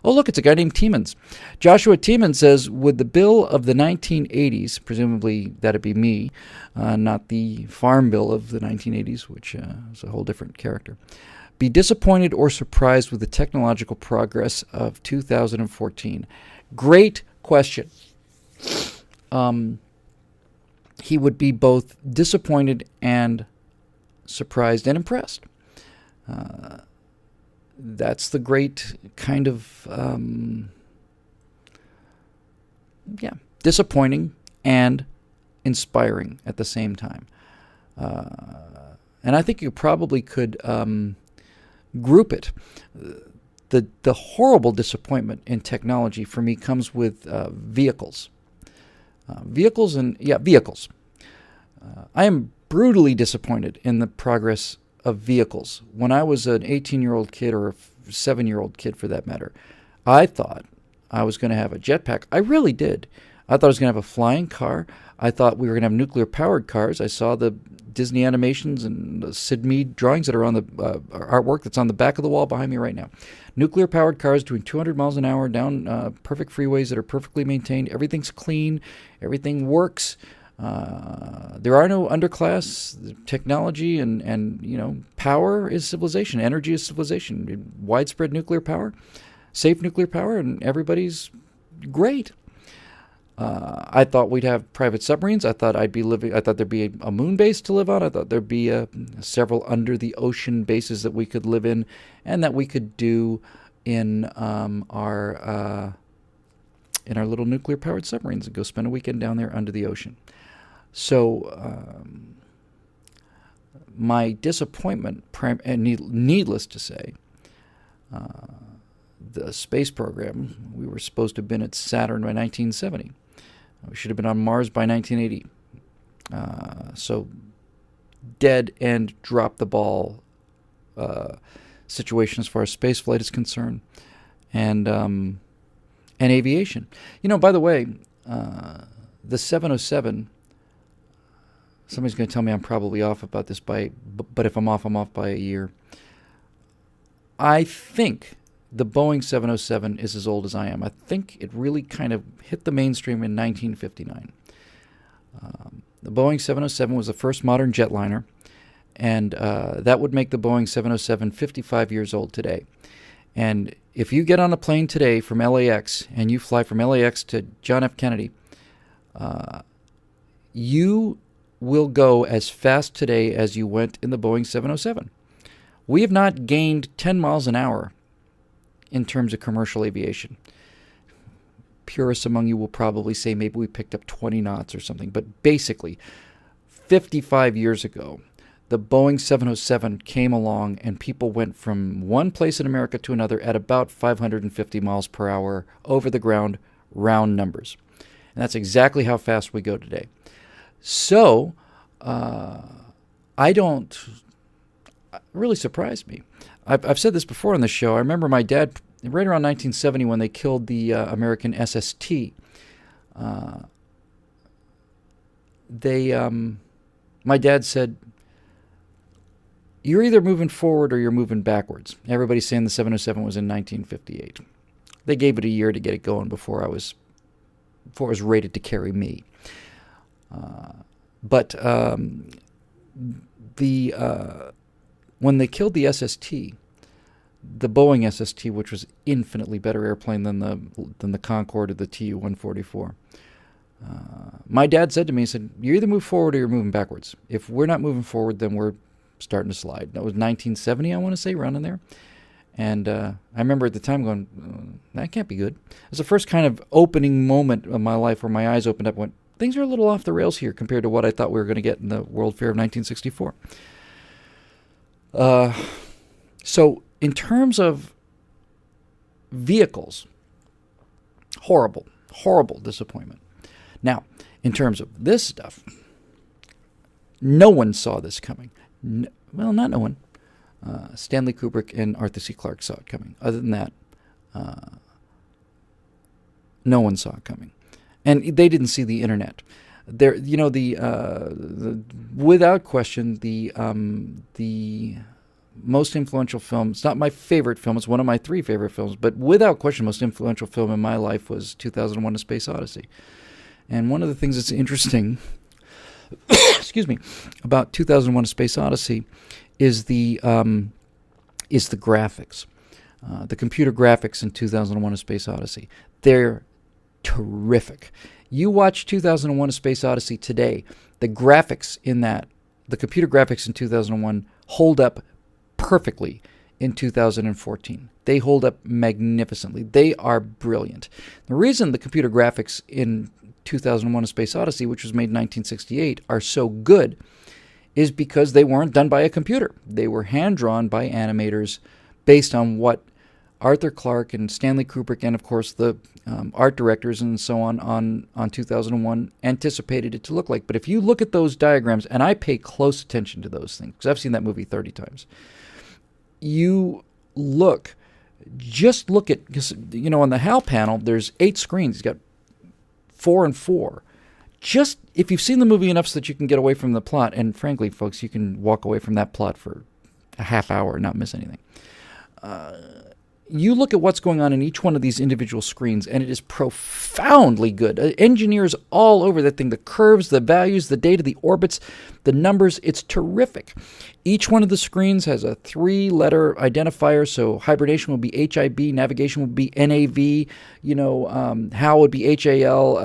Oh, look, it's a guy named Tiemens. Joshua Tiemens says, would the bill of the 1980s, presumably that'd be me, not the farm bill of the 1980s, which is a whole different character, be disappointed or surprised with the technological progress of 2014? Great question. He would be both disappointed and surprised and impressed. That's the great kind of, disappointing and inspiring at the same time. And I think you probably could group it. The horrible disappointment in technology for me comes with vehicles. Vehicles. I am brutally disappointed in the progress of vehicles. When I was an 18-year-old kid, or a 7-year-old kid for that matter, I thought I was going to have a jetpack. I really did. I thought I was going to have a flying car. I thought we were going to have nuclear-powered cars. I saw the Disney animations and the Sid Mead drawings that are on the artwork that's on the back of the wall behind me right now. Nuclear-powered cars doing 200 miles an hour down perfect freeways that are perfectly maintained. Everything's clean. Everything works. There are no underclass. Technology and power is civilization. Energy is civilization. Widespread nuclear power, safe nuclear power, and everybody's great. I thought we'd have private submarines. I thought there'd be a moon base to live on. I thought there'd be several under the ocean bases that we could live in, and that we could do in our little nuclear powered submarines and go spend a weekend down there under the ocean. So my disappointment, and needless to say, the space program, we were supposed to have been at Saturn by 1970. We should have been on Mars by 1980. So dead and drop the ball situation as far as space flight is concerned, and aviation. By the way, the 707. Somebody's going to tell me I'm probably off about this but if I'm off by a year. I think the Boeing 707 is as old as I am. I think it really kind of hit the mainstream in 1959. The Boeing 707 was the first modern jetliner, and that would make the Boeing 707 55 years old today. And if you get on a plane today from LAX and you fly from LAX to John F. Kennedy, you will go as fast today as you went in the Boeing 707. We have not gained 10 miles an hour in terms of commercial aviation. Purists among you will probably say maybe we picked up 20 knots or something, but basically 55 years ago, the Boeing 707 came along and people went from one place in America to another at about 550 miles per hour over the ground, round numbers. And that's exactly how fast we go today. So, it really surprised me. I've said this before on the show. I remember my dad, right around 1970, when they killed the American SST, my dad said, you're either moving forward or you're moving backwards. Everybody's saying the 707 was in 1958. They gave it a year to get it going before it was rated to carry me. But when they killed the SST, the Boeing SST, which was infinitely better airplane than the Concorde or the Tu-144, my dad said to me, he said, you either move forward or you're moving backwards. If we're not moving forward, then we're starting to slide. That was 1970, I want to say, around in there. And I remember at the time going, that can't be good. It was the first kind of opening moment of my life where my eyes opened up and went, things are a little off the rails here compared to what I thought we were going to get in the World Fair of 1964. So in terms of vehicles, horrible disappointment. Now, in terms of this stuff, no one saw this coming. Well, not no one. Stanley Kubrick and Arthur C. Clarke saw it coming. Other than that, no one saw it coming. And they didn't see the internet. There, without question, the most influential film. It's not my favorite film. It's one of my 3 favorite films. But without question, most influential film in my life was 2001: A Space Odyssey. And one of the things that's interesting, excuse me, about 2001: A Space Odyssey is the graphics. The computer graphics in 2001: A Space Odyssey. They're terrific. You watch 2001: A Space Odyssey today, the graphics in that, the computer graphics in 2001 hold up perfectly in 2014. They hold up magnificently. They are brilliant. The reason the computer graphics in 2001: A Space Odyssey, which was made in 1968, are so good is because they weren't done by a computer. They were hand-drawn by animators based on what Arthur Clarke and Stanley Kubrick and, of course, the art directors and so on 2001 anticipated it to look like. But if you look at those diagrams, and I pay close attention to those things, because I've seen that movie 30 times, just look at, because, on the HAL panel, there's 8 screens. You've got 4 and 4. Just, if you've seen the movie enough so that you can get away from the plot, and frankly, folks, you can walk away from that plot for a half hour and not miss anything. You look at what's going on in each one of these individual screens, and it is profoundly good. Engineers all over that thing, the curves, the values, the data, the orbits, the numbers, it's terrific. Each one of the screens has a 3-letter identifier, so hibernation will be HIB, navigation will be NAV, HAL would be HAL,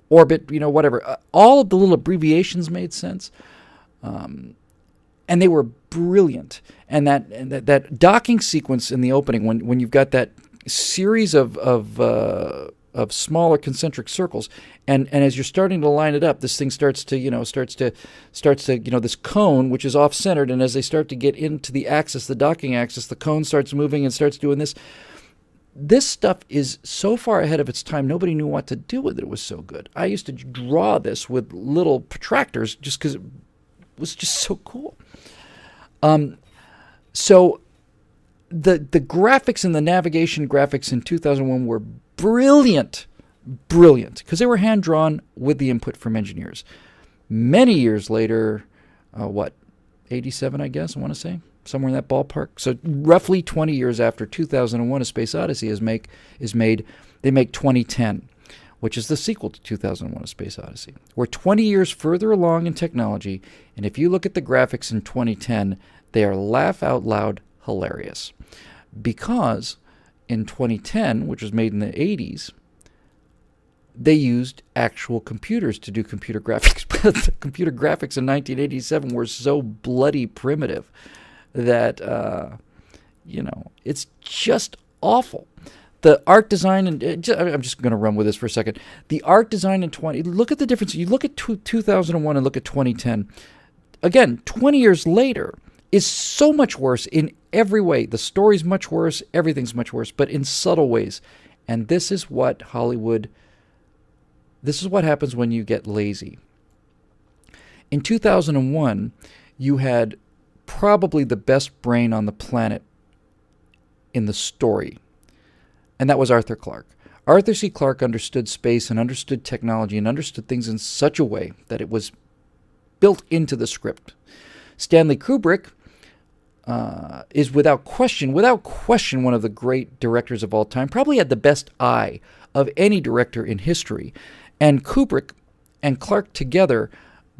orbit, whatever. All of the little abbreviations made sense. And they were brilliant. And that docking sequence in the opening, when you've got that series of smaller concentric circles, and as you're starting to line it up, this thing starts to this cone, which is off centered, and as they start to get into the axis, the docking axis, the cone starts moving and starts doing this. This stuff is so far ahead of its time, nobody knew what to do with it. It was so good. I used to draw this with little protractors just because it was just so cool. So the graphics and the navigation graphics in 2001 were brilliant, because they were hand-drawn with the input from engineers. Many years later, 87, I guess, I want to say, somewhere in that ballpark. So roughly 20 years after 2001: A Space Odyssey is made, they make 2010, which is the sequel to 2001: A Space Odyssey. We're 20 years further along in technology, and if you look at the graphics in 2010, they are laugh-out-loud hilarious. Because in 2010, which was made in the 80s, they used actual computers to do computer graphics. But the computer graphics in 1987 were so bloody primitive that, it's just awful. The art design, and I'm just going to run with this for a second. The art design in look at the difference. You look at 2001 and look at 2010. Again, 20 years later is so much worse in every way. The story's much worse. Everything's much worse, but in subtle ways. And this is what happens when you get lazy. In 2001, you had probably the best brain on the planet in the story. And that was Arthur Clarke. Arthur C. Clarke understood space and understood technology and understood things in such a way that it was built into the script. Stanley Kubrick is without question, one of the great directors of all time, probably had the best eye of any director in history. And Kubrick and Clarke together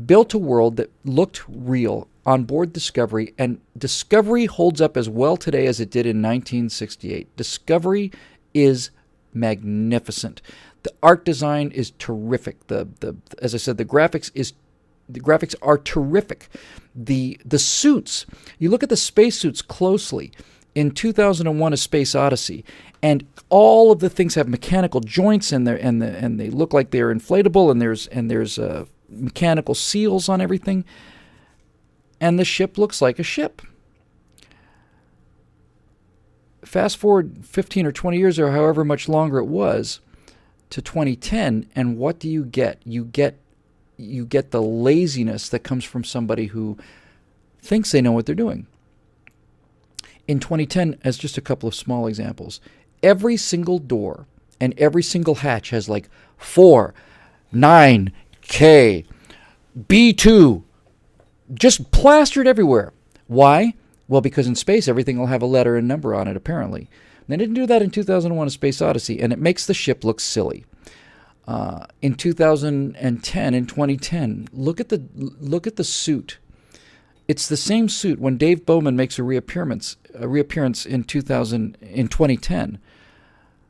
built a world that looked real on board Discovery, and Discovery holds up as well today as it did in 1968. Discovery is magnificent. The art design is terrific. As I said, the graphics are terrific. The suits, you look at the spacesuits closely in 2001: A Space Odyssey, and all of the things have mechanical joints in there, and they look like they're inflatable, and there's mechanical seals on everything, and the ship looks like a ship. Fast forward 15 or 20 years, or however much longer it was, to 2010, and what do you get? You get the laziness that comes from somebody who thinks they know what they're doing. In 2010, as just a couple of small examples, every single door and every single hatch has like 4, 9, K, B2, just plastered everywhere. Why? Well, because in space, everything will have a letter and number on it, apparently. They didn't do that in 2001: A Space Odyssey, and it makes the ship look silly. In 2010, in 2010, look at the suit. It's the same suit when Dave Bowman makes a reappearance in 2010.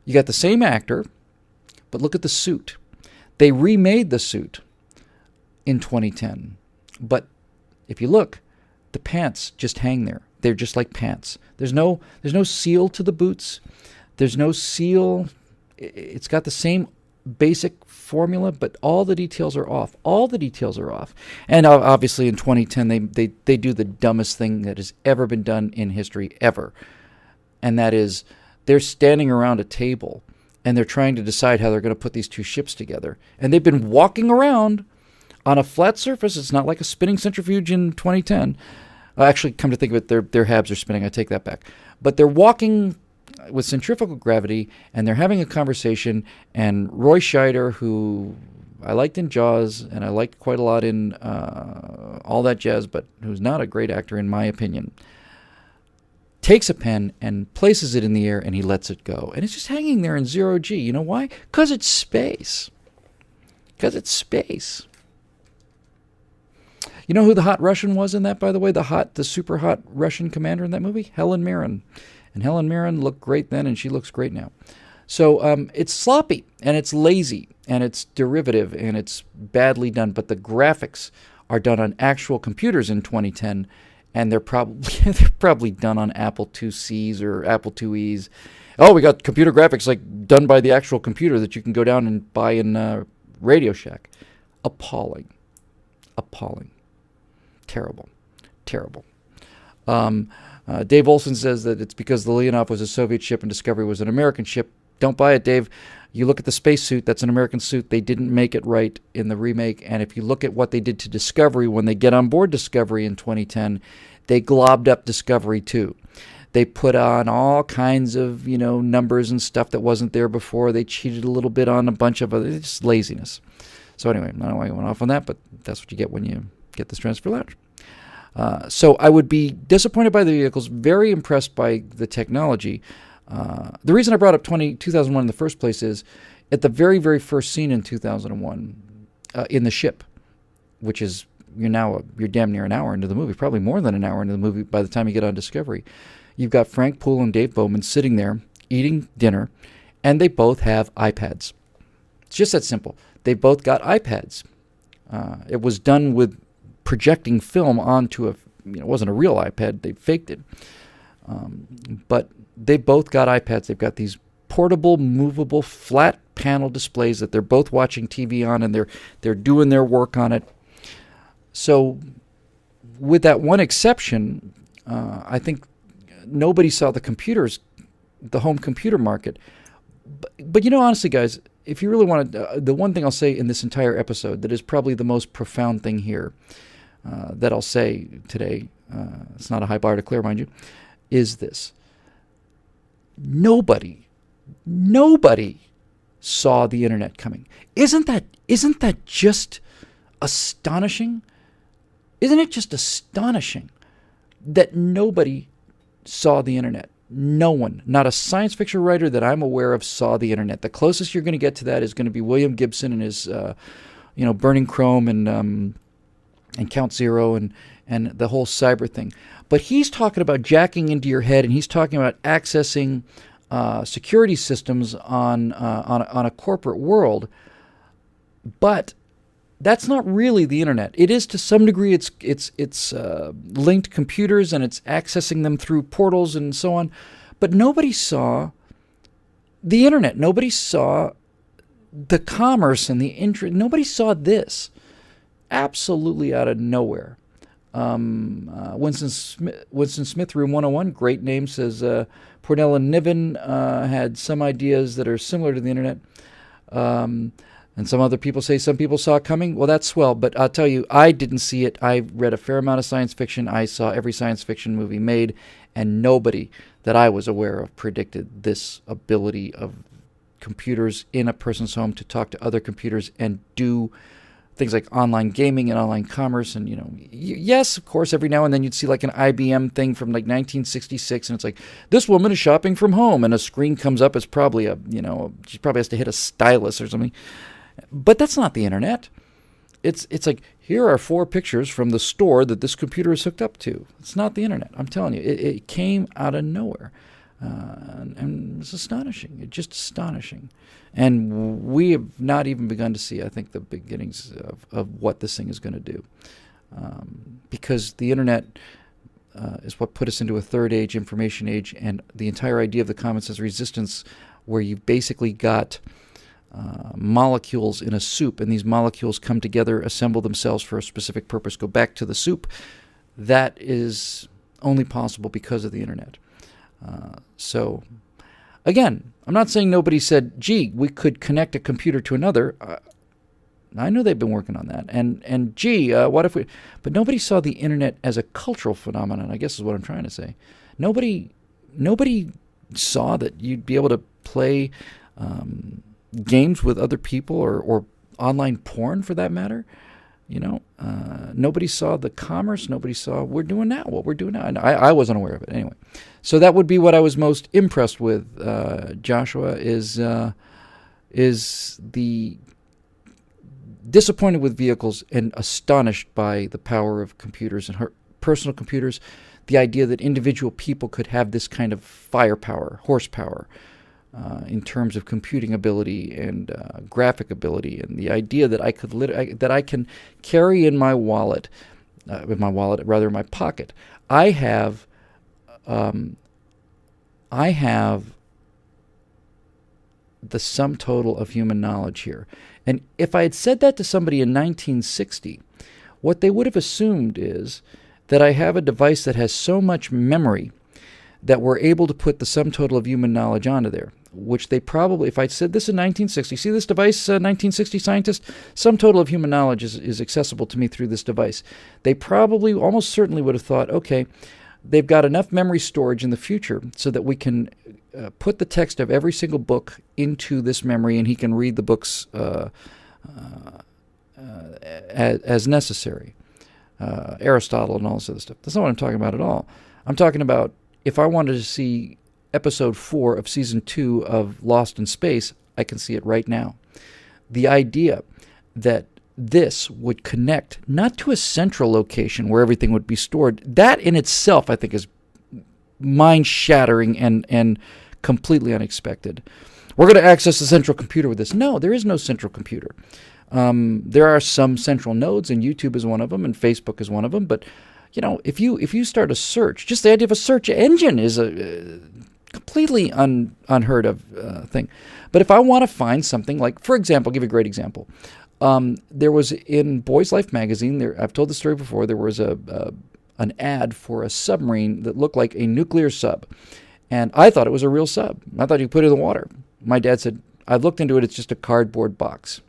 You got the same actor, but look at the suit. They remade the suit in 2010, but if you look, the pants just hang there. They're just like pants. There's no seal to the boots. There's no seal. It's got the same basic formula, but all the details are off. All the details are off. And obviously in 2010, they do the dumbest thing that has ever been done in history ever. And that is they're standing around a table and they're trying to decide how they're going to put these two ships together. And they've been walking around on a flat surface. It's not like a spinning centrifuge in 2010. Actually, come to think of it, their halves are spinning. I take that back. But they're walking with centrifugal gravity, and they're having a conversation, and Roy Scheider, who I liked in Jaws, and I liked quite a lot in All That Jazz, but who's not a great actor in my opinion, takes a pen and places it in the air, and he lets it go. And it's just hanging there in zero G. You know why? Because it's space. Because it's space. You know who the hot Russian was in that, by the way? The super hot Russian commander in that movie? Helen Mirren. And Helen Mirren looked great then, and she looks great now. So it's sloppy, and it's lazy, and it's derivative, and it's badly done. But the graphics are done on actual computers in 2010, and they're probably done on Apple IICs or Apple IIes. Oh, we got computer graphics like done by the actual computer that you can go down and buy in Radio Shack. Appalling. Terrible. Dave Olson says that it's because the Leonov was a Soviet ship and Discovery was an American ship. Don't buy it, Dave. You look at the spacesuit, that's an American suit. They didn't make it right in the remake. And if you look at what they did to Discovery when they get on board Discovery in 2010, they globbed up Discovery too. They put on all kinds of, numbers and stuff that wasn't there before. They cheated a little bit on a bunch of other, just laziness. So anyway, I don't know why I went off on that, but that's what you get when you get this Stratosphere Lounge. So I would be disappointed by the vehicles, very impressed by the technology. The reason I brought up 2001 in the first place is at the very, very first scene in 2001 in the ship, which is you're damn near an hour into the movie, probably more than an hour into the movie by the time you get on Discovery. You've got Frank Poole and Dave Bowman sitting there eating dinner, and they both have iPads. It's just that simple. They both got iPads. It was done with projecting film onto it wasn't a real iPad. They faked it. But they both got iPads. They've got these portable, movable, flat panel displays that they're both watching TV on, and they're doing their work on it. So with that one exception, I think nobody saw the home computer market. But honestly, guys, if you really want to, the one thing I'll say in this entire episode that is probably the most profound thing here that I'll say today, it's not a high bar to clear, mind you, is this. Nobody saw the internet coming. Isn't that just astonishing? Isn't it just astonishing that nobody saw the internet? No one, not a science fiction writer that I'm aware of, saw the internet. The closest you're going to get to that is going to be William Gibson and his, Burning Chrome and Count Zero and the whole cyber thing. But he's talking about jacking into your head, and he's talking about accessing security systems on a corporate world. But that's not really the internet. It is to some degree. It's linked computers, and it's accessing them through portals and so on. But nobody saw the internet. Nobody saw the commerce and the interest. Nobody saw this. Absolutely out of nowhere. Winston Smith, Room 101, great name, says Pornell and Niven had some ideas that are similar to the internet. And some other people say some people saw it coming. Well, that's swell, but I'll tell you, I didn't see it. I read a fair amount of science fiction. I saw every science fiction movie made, and nobody that I was aware of predicted this ability of computers in a person's home to talk to other computers and do things like online gaming and online commerce. And, yes, of course, every now and then you'd see like an IBM thing from like 1966, and it's like, this woman is shopping from home, and a screen comes up. It's probably she probably has to hit a stylus or something. But that's not the internet. It's like, here are 4 pictures from the store that this computer is hooked up to. It's not the internet. I'm telling you, it came out of nowhere. And it's astonishing. It's just astonishing. And we have not even begun to see, I think, the beginnings of what this thing is going to do. Because the internet is what put us into a third age, information age, and the entire idea of the common sense resistance, where you've basically got molecules in a soup, and these molecules come together, assemble themselves for a specific purpose, go back to the soup. That is only possible because of the internet. So, again, I'm not saying nobody said, gee, we could connect a computer to another. I know they've been working on that. And gee, what if we... But nobody saw the internet as a cultural phenomenon, I guess is what I'm trying to say. Nobody saw that you'd be able to play games with other people, or online porn for that matter. Nobody saw the commerce. Nobody saw what we're doing now. And I wasn't aware of it anyway. So that would be what I was most impressed with, Joshua, is the disappointed with vehicles and astonished by the power of computers and personal computers. The idea that individual people could have this kind of firepower, horsepower, in terms of computing ability and graphic ability, and the idea that I could that I can carry in my wallet, in my pocket. I have the sum total of human knowledge here. And if I had said that to somebody in 1960, what they would have assumed is that I have a device that has so much memory that we're able to put the sum total of human knowledge onto there, which they probably, if I'd said this in 1960, see this device, 1960 scientist, sum total of human knowledge is accessible to me through this device. They probably, almost certainly would have thought, okay, they've got enough memory storage in the future so that we can put the text of every single book into this memory, and he can read the books as necessary. Aristotle and all this other stuff. That's not what I'm talking about at all. I'm talking about, if I wanted to see episode 4 of season 2 of Lost in Space, I can see it right now. The idea that this would connect not to a central location where everything would be stored, that in itself I think is mind-shattering and completely unexpected. We're going to access the central computer with this. No, there is no central computer. There are some central nodes, and YouTube is one of them, and Facebook is one of them, but if you start a search, just the idea of a search engine is a completely unheard of thing. But if I want to find something like, for example, I'll give you a great example. There was in Boys Life magazine, I've told the story before, there was an ad for a submarine that looked like a nuclear sub. And I thought it was a real sub. I thought you put it in the water. My dad said, I've looked into it, it's just a cardboard box.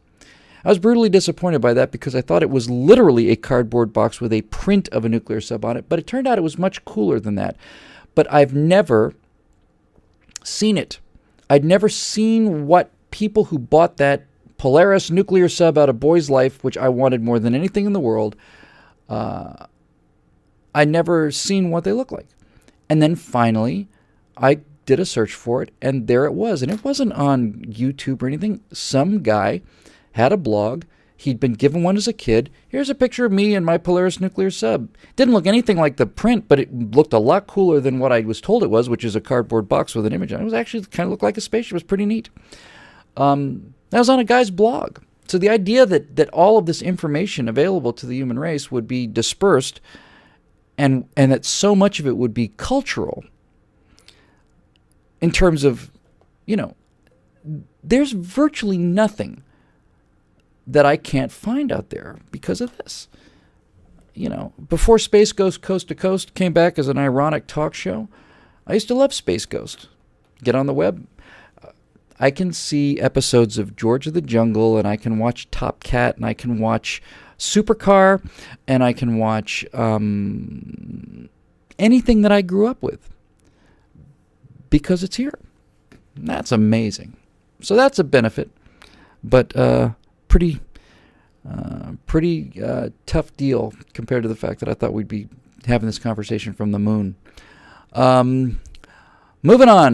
I was brutally disappointed by that because I thought it was literally a cardboard box with a print of a nuclear sub on it, but it turned out it was much cooler than that. But I've never seen it. I'd never seen what people who bought that Polaris nuclear sub out of Boys Life, which I wanted more than anything in the world, I'd never seen what they look like. And then finally, I did a search for it, and there it was. And it wasn't on YouTube or anything. Some guy had a blog. He'd been given one as a kid. Here's a picture of me and my Polaris nuclear sub. Didn't look anything like the print, but it looked a lot cooler than what I was told it was, which is a cardboard box with an image on it. It was actually kind of looked like a spaceship. It was pretty neat. That was on a guy's blog. So the idea that all of this information available to the human race would be dispersed, and that so much of it would be cultural, in terms of, there's virtually nothing that I can't find out there because of this. Before Space Ghost Coast to Coast came back as an ironic talk show, I used to love Space Ghost. Get on the web. I can see episodes of George of the Jungle, and I can watch Top Cat, and I can watch Supercar, and I can watch anything that I grew up with, because it's here. And that's amazing. So that's a benefit, but pretty Pretty tough deal compared to the fact that I thought we'd be having this conversation from the moon. Moving on.